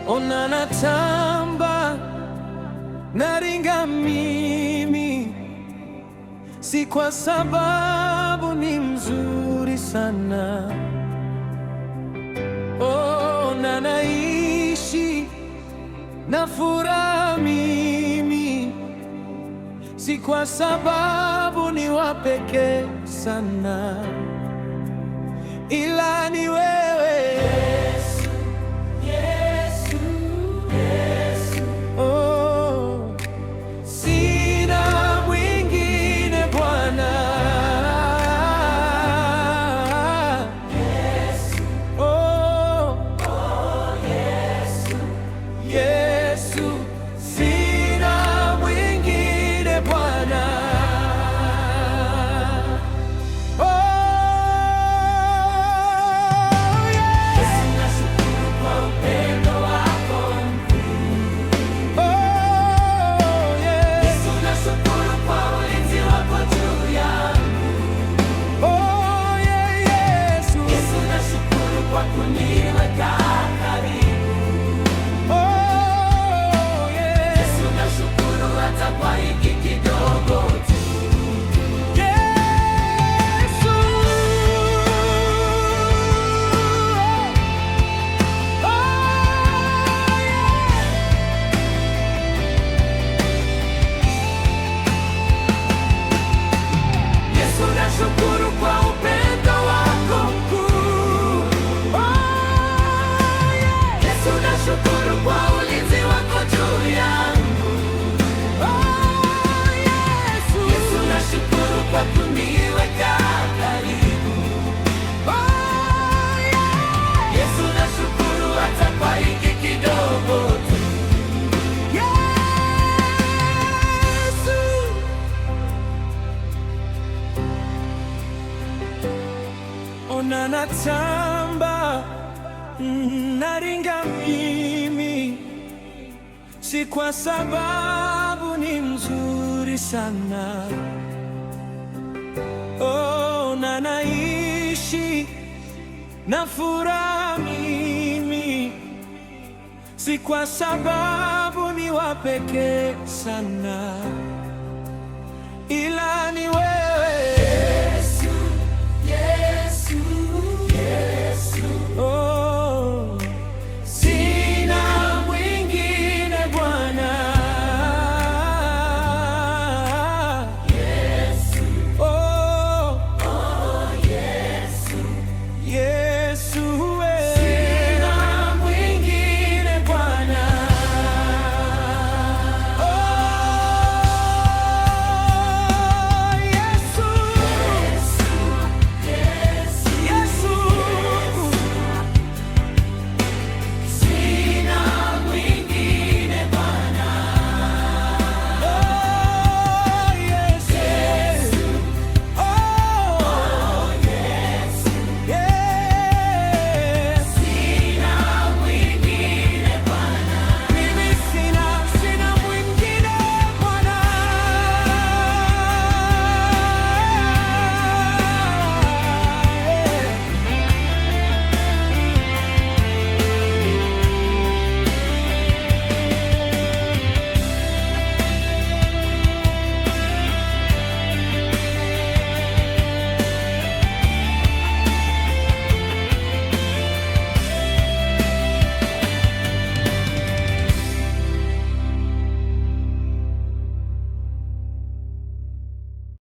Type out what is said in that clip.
Ona natamba, naringa mimi, si kwa sababu ni mzuri sana. Ona naishi na furaha mimi, si kwa sababu ni wa pekee sana, ila ni wewe Yesu, Yesu, Yesu. Oh, sina mwingine Bwana. Yesu. Oh, oh, Yesu, Yesu. Sina mwingine Bwana. Nashukuru kwa upendo wako mkuu. Yesu, nashukuru kwa ulinzi wako juu yangu. Yesu, nashukuru kwa kuniweka karibu. Yesu, nashukuru hata kwa hiki kidogo tu. Ona natamba, naringa mimi, si kwa sababu ni mzuri sana. Ona naishi na furaha mimi, si kwa sababu ni wa pekee sana, ila ni wewe